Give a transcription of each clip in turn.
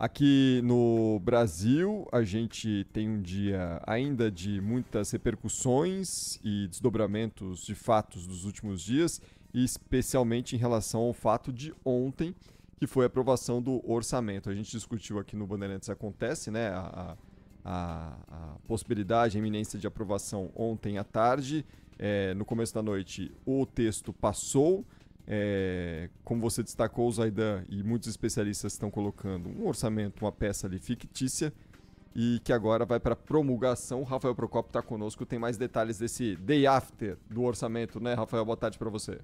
Aqui no Brasil, a gente tem um dia ainda de muitas repercussões e desdobramentos de fatos dos últimos dias, e especialmente em relação ao fato de ontem, que foi a aprovação do orçamento. A gente discutiu aqui no Bandeirantes Acontece, né, a possibilidade, a iminência de aprovação ontem à tarde. No começo da noite, o texto passou. Como você destacou, Zaidan, e muitos especialistas estão colocando um orçamento, uma peça ali fictícia, e que agora vai para promulgação. O Rafael Procopio está conosco, tem mais detalhes desse day after do orçamento, né, Rafael? Boa tarde para você.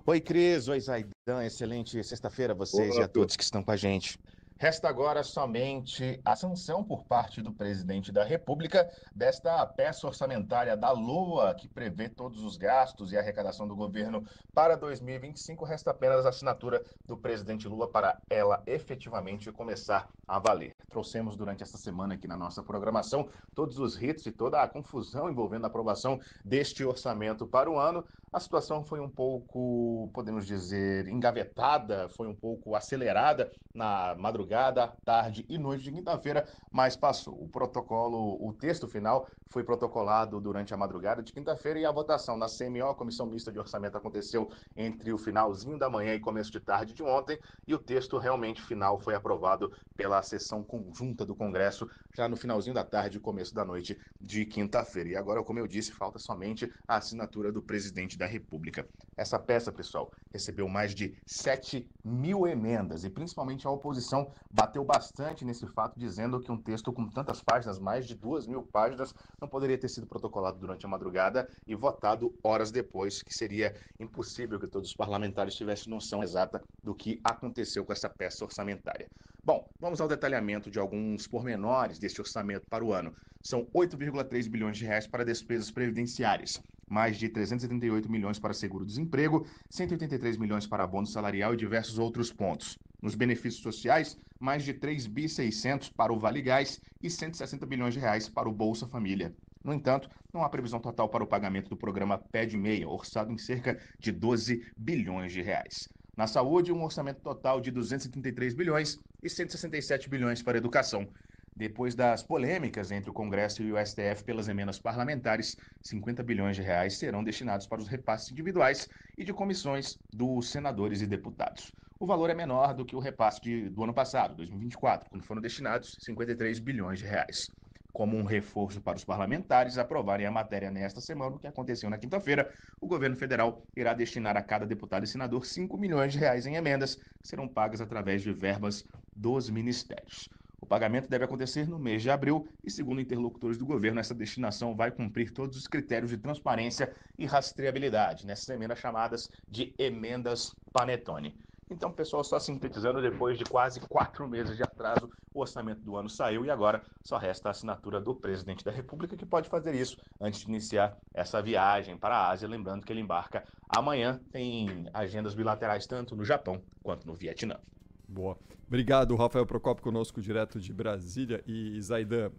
Oi, Cris. Oi, Zaidan. Excelente sexta-feira a vocês e a todos que estão com a gente. Resta agora somente a sanção por parte do presidente da República desta peça orçamentária da LOA, que prevê todos os gastos e arrecadação do governo para 2025. Resta apenas a assinatura do presidente Lula para ela efetivamente começar a valer. Trouxemos durante esta semana aqui na nossa programação todos os hits e toda a confusão envolvendo a aprovação deste orçamento para o ano. A situação foi um pouco, podemos dizer, engavetada, foi um pouco acelerada na madrugada, tarde e noite de quinta-feira, mas passou. O texto final foi protocolado durante a madrugada de quinta-feira e a votação na CMO, Comissão Mista de Orçamento, aconteceu entre o finalzinho da manhã e começo de tarde de ontem, e o texto realmente final foi aprovado pela sessão conjunta do Congresso já no finalzinho da tarde e começo da noite de quinta-feira. E agora, como eu disse, falta somente a assinatura do presidente da República. Essa peça, pessoal, recebeu mais de 7.000 emendas e principalmente a oposição bateu bastante nesse fato, dizendo que um texto com tantas páginas, mais de 2.000 páginas, não poderia ter sido protocolado durante a madrugada e votado horas depois, que seria impossível que todos os parlamentares tivessem noção exata do que aconteceu com essa peça orçamentária. Bom, vamos ao detalhamento de alguns pormenores deste orçamento para o ano. São 8,3 bilhões de reais para despesas previdenciárias, mais de 378 milhões para seguro-desemprego, 183 milhões para abono salarial e diversos outros pontos. Nos benefícios sociais, mais de 3.600 para o Vale Gás e 160 bilhões de reais para o Bolsa Família. No entanto, não há previsão total para o pagamento do programa PED Meia, orçado em cerca de 12 bilhões de reais. Na saúde, um orçamento total de 233 bilhões e 167 bilhões para a educação. Depois das polêmicas entre o Congresso e o STF pelas emendas parlamentares, 50 bilhões de reais serão destinados para os repasses individuais e de comissões dos senadores e deputados. O valor é menor do que o repasse do ano passado, 2024, quando foram destinados 53 bilhões de reais. Como um reforço para os parlamentares aprovarem a matéria nesta semana, o que aconteceu na quinta-feira, o governo federal irá destinar a cada deputado e senador 5 milhões de reais em emendas, que serão pagas através de verbas dos ministérios. O pagamento deve acontecer no mês de abril e, segundo interlocutores do governo, essa destinação vai cumprir todos os critérios de transparência e rastreabilidade, nessas emendas chamadas de emendas Panetone. Então, pessoal, só sintetizando, depois de quase 4 meses de atraso, o orçamento do ano saiu e agora só resta a assinatura do presidente da República, que pode fazer isso antes de iniciar essa viagem para a Ásia. Lembrando que ele embarca amanhã, tem agendas bilaterais tanto no Japão quanto no Vietnã. Boa. Obrigado, Rafael Procopio, conosco direto de Brasília. E Zaidan,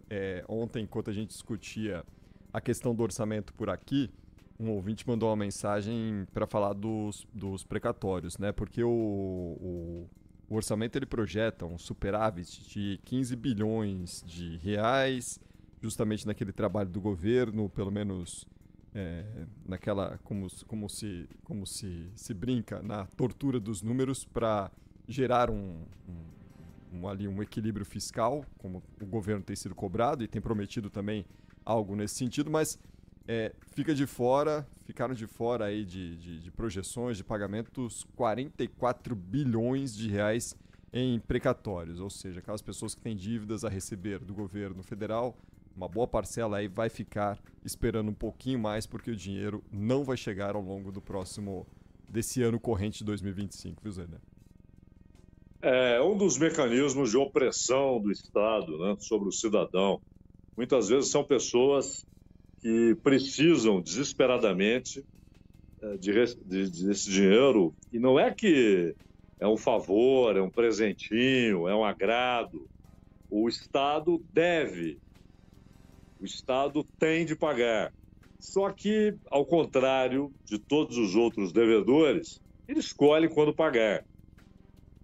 ontem, enquanto a gente discutia a questão do orçamento por aqui, um ouvinte mandou uma mensagem para falar dos precatórios, né? Porque o orçamento ele projeta um superávit de 15 bilhões de reais, justamente naquele trabalho do governo, pelo menos naquela, como se brinca, na tortura dos números para gerar um equilíbrio fiscal, como o governo tem sido cobrado e tem prometido também algo nesse sentido, mas ficaram de fora aí de projeções de pagamentos 44 bilhões de reais em precatórios, ou seja, aquelas pessoas que têm dívidas a receber do governo federal, uma boa parcela aí vai ficar esperando um pouquinho mais porque o dinheiro não vai chegar ao longo desse ano corrente de 2025, viu, Zé? É um dos mecanismos de opressão do Estado, né, sobre o cidadão. Muitas vezes são pessoas que precisam desesperadamente desse dinheiro, e não é que é um favor, é um presentinho, é um agrado. O Estado deve, o Estado tem de pagar. Só que, ao contrário de todos os outros devedores, ele escolhe quando pagar.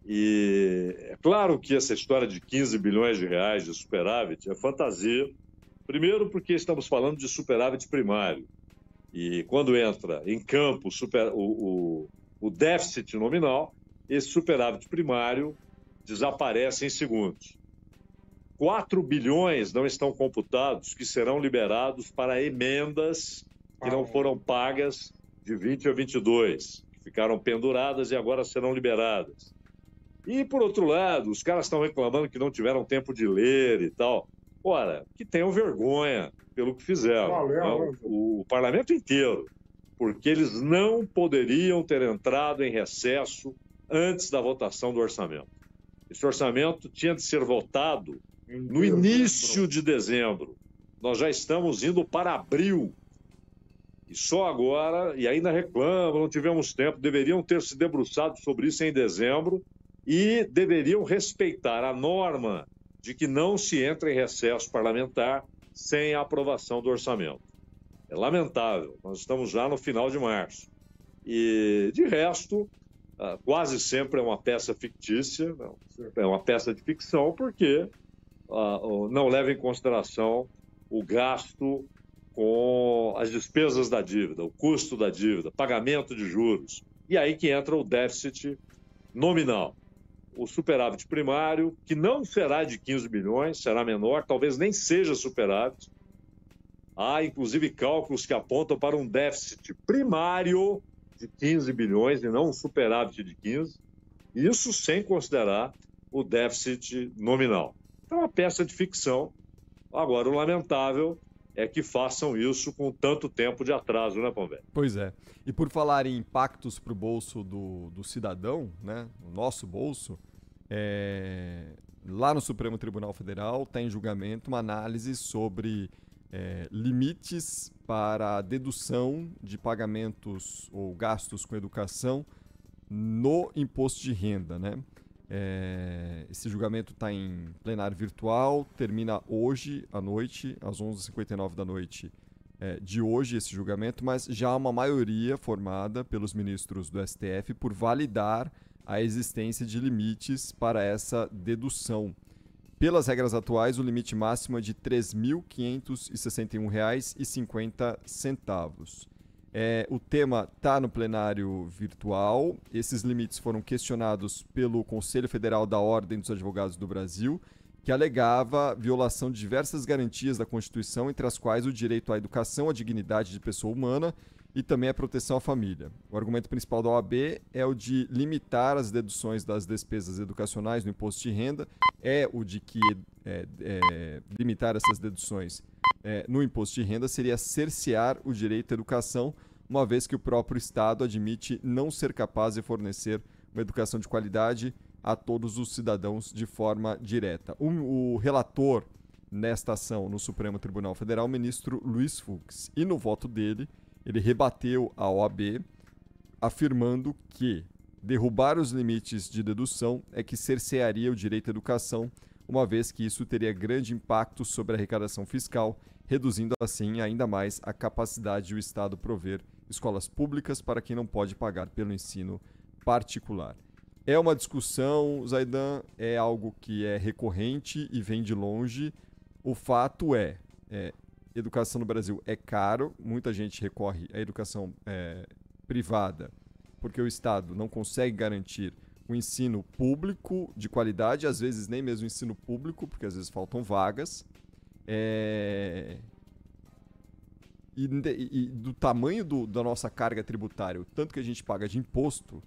E é claro que essa história de 15 bilhões de reais de superávit é fantasia. Primeiro porque estamos falando de superávit primário. E quando entra em campo o déficit nominal, esse superávit primário desaparece em segundos. 4 bilhões não estão computados, que serão liberados para emendas que não foram pagas de 20 a 22, que ficaram penduradas e agora serão liberadas. E, por outro lado, os caras estão reclamando que não tiveram tempo de ler e tal. Ora, que tenham vergonha pelo que fizeram, o parlamento inteiro, porque eles não poderiam ter entrado em recesso antes da votação do orçamento. Esse orçamento tinha de ser votado no início de dezembro. Nós já estamos indo para abril. E só agora, e ainda reclamam, não tivemos tempo, deveriam ter se debruçado sobre isso em dezembro e deveriam respeitar a norma de que não se entra em recesso parlamentar sem a aprovação do orçamento. É lamentável, nós estamos já no final de março. E, de resto, quase sempre é uma peça fictícia, é uma peça de ficção, porque não leva em consideração o gasto com as despesas da dívida, o custo da dívida, pagamento de juros. E aí que entra o déficit nominal. O superávit primário, que não será de 15 bilhões, será menor, talvez nem seja superávit. Há, inclusive, cálculos que apontam para um déficit primário de 15 bilhões e não um superávit de 15. Isso sem considerar o déficit nominal. Então, é uma peça de ficção. Agora, o lamentável é que façam isso com tanto tempo de atraso, né, Pombé? Pois é. E por falar em impactos para o bolso do cidadão, né, o nosso bolso, lá no Supremo Tribunal Federal está em julgamento uma análise sobre limites para a dedução de pagamentos ou gastos com educação no imposto de renda, né? Esse julgamento está em plenário virtual, termina hoje à noite, às 11h59 da noite de hoje, esse julgamento, mas já há uma maioria formada pelos ministros do STF por validar a existência de limites para essa dedução. Pelas regras atuais, o limite máximo é de R$ 3.561,50. O tema está no plenário virtual. Esses limites foram questionados pelo Conselho Federal da Ordem dos Advogados do Brasil, que alegava violação de diversas garantias da Constituição, entre as quais o direito à educação, à dignidade de pessoa humana e também a proteção à família. O argumento principal da OAB é o de limitar as deduções das despesas educacionais no imposto de renda, o de que limitar essas deduções no imposto de renda seria cercear o direito à educação, uma vez que o próprio Estado admite não ser capaz de fornecer uma educação de qualidade a todos os cidadãos de forma direta. O relator nesta ação no Supremo Tribunal Federal, o ministro Luiz Fux, e no voto dele, ele rebateu a OAB, afirmando que derrubar os limites de dedução é que cercearia o direito à educação, uma vez que isso teria grande impacto sobre a arrecadação fiscal, reduzindo assim ainda mais a capacidade do Estado prover escolas públicas para quem não pode pagar pelo ensino particular. É uma discussão, Zaidan, é algo que é recorrente e vem de longe. O fato educação no Brasil é caro, muita gente recorre à educação privada porque o Estado não consegue garantir o ensino público de qualidade, às vezes nem mesmo o ensino público, porque às vezes faltam vagas. E do tamanho da nossa carga tributária, o tanto que a gente paga de imposto,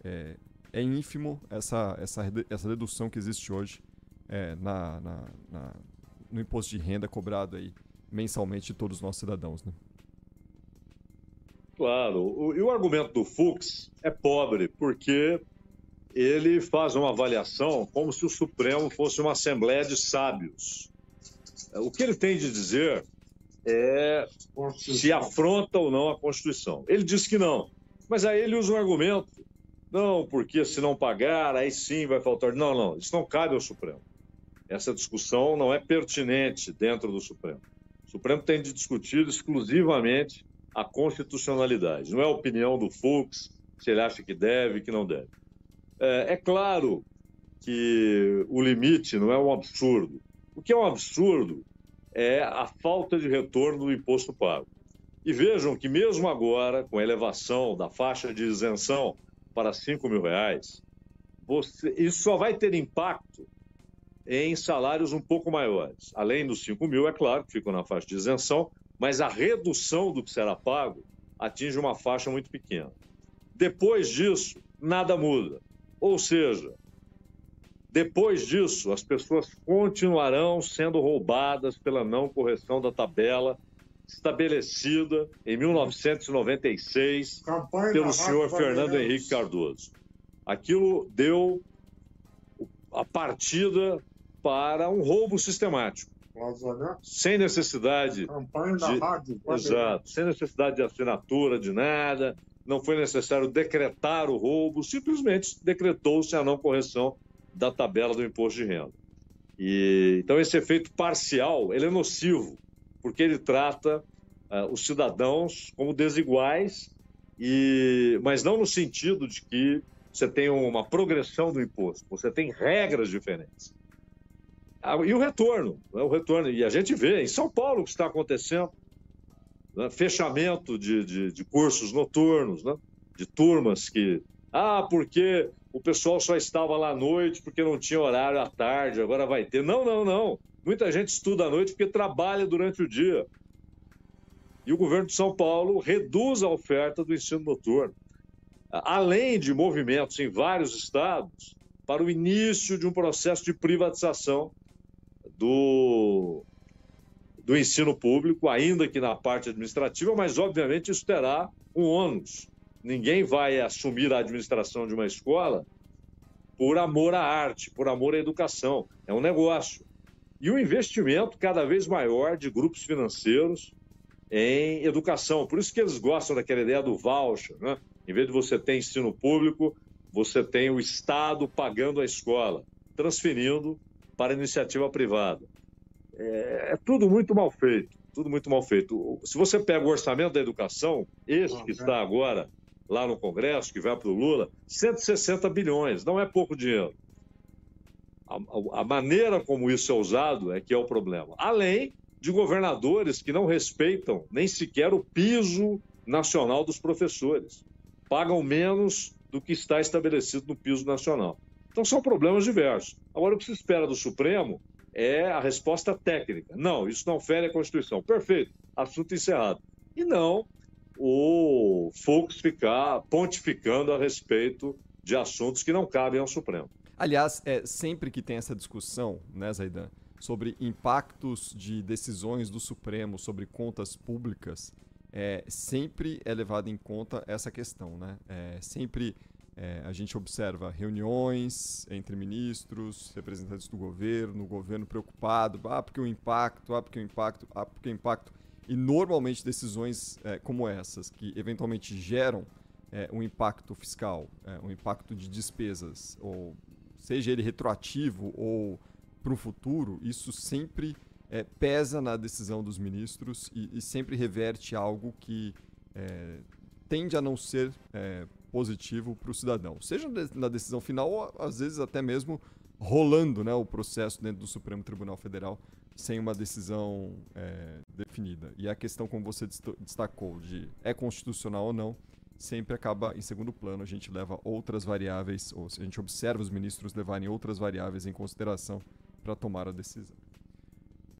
é ínfimo essa dedução que existe hoje no imposto de renda cobrado aí mensalmente de todos os nossos cidadãos, né? Claro. E o argumento do Fux é pobre, porque ele faz uma avaliação como se o Supremo fosse uma assembleia de sábios. O que ele tem de dizer é se afronta ou não a Constituição. Ele diz que não, mas aí ele usa um argumento. Não, porque se não pagar, aí sim vai faltar. Não, isso não cabe ao Supremo. Essa discussão não é pertinente dentro do Supremo. O Supremo tem de discutir exclusivamente a constitucionalidade. Não é a opinião do Fux, se ele acha que deve, que não deve. É claro que o limite não é um absurdo. O que é um absurdo é a falta de retorno do imposto pago. E vejam que mesmo agora, com a elevação da faixa de isenção para R$ 5.000, isso só vai ter impacto em salários um pouco maiores. Além dos 5.000, é claro, que ficam na faixa de isenção, mas a redução do que será pago atinge uma faixa muito pequena. Depois disso, nada muda. Ou seja, depois disso, as pessoas continuarão sendo roubadas pela não correção da tabela estabelecida em 1996 pelo senhor Fernando Henrique Cardoso. Aquilo deu a partida para um roubo sistemático, sem necessidade exato, sem necessidade de assinatura, de nada. Não foi necessário decretar o roubo, simplesmente decretou-se a não correção da tabela do imposto de renda. Então, esse efeito parcial ele é nocivo, porque ele trata os cidadãos como desiguais, mas não no sentido de que você tem uma progressão do imposto, você tem regras diferentes. E o retorno, e a gente vê em São Paulo o que está acontecendo, né? Fechamento de cursos noturnos, né? De turmas porque o pessoal só estava lá à noite porque não tinha horário à tarde, agora vai ter. Não. Muita gente estuda à noite porque trabalha durante o dia. E o governo de São Paulo reduz a oferta do ensino noturno. Além de movimentos em vários estados para o início de um processo de privatização do ensino público, ainda que na parte administrativa, mas obviamente isso terá um ônus. Ninguém vai assumir a administração de uma escola por amor à arte, por amor à educação. É um negócio. E o investimento cada vez maior de grupos financeiros em educação. Por isso que eles gostam daquela ideia do voucher, né? Em vez de você ter ensino público, você tem o Estado pagando a escola, transferindo para a iniciativa privada. É tudo muito mal feito, tudo muito mal feito. Se você pega o orçamento da educação, que está agora lá no Congresso, que vai para o Lula, 160 bilhões, não é pouco dinheiro. A maneira como isso é usado é que é o problema. Além de governadores que não respeitam nem sequer o piso nacional dos professores. Pagam menos do que está estabelecido no piso nacional. Então, são problemas diversos. Agora, o que se espera do Supremo é a resposta técnica. Não, isso não fere a Constituição. Perfeito, assunto encerrado. E não o Fux ficar pontificando a respeito de assuntos que não cabem ao Supremo. Aliás, sempre que tem essa discussão, né, Zaidan, sobre impactos de decisões do Supremo sobre contas públicas, sempre é levada em conta essa questão, né? Sempre a gente observa reuniões entre ministros, representantes do governo, o governo preocupado, porque o impacto, porque o impacto. E normalmente decisões como essas, que eventualmente geram um impacto fiscal, um impacto de despesas, ou seja ele retroativo ou para o futuro, isso sempre pesa na decisão dos ministros e sempre reverte algo que tende a não ser positivo para o cidadão. Seja na decisão final ou às vezes até mesmo rolando, né, o processo dentro do Supremo Tribunal Federal sem uma decisão definida. E a questão, como você destacou, de é constitucional ou não, sempre acaba em segundo plano. A gente leva outras variáveis, ou a gente observa os ministros levarem outras variáveis em consideração para tomar a decisão.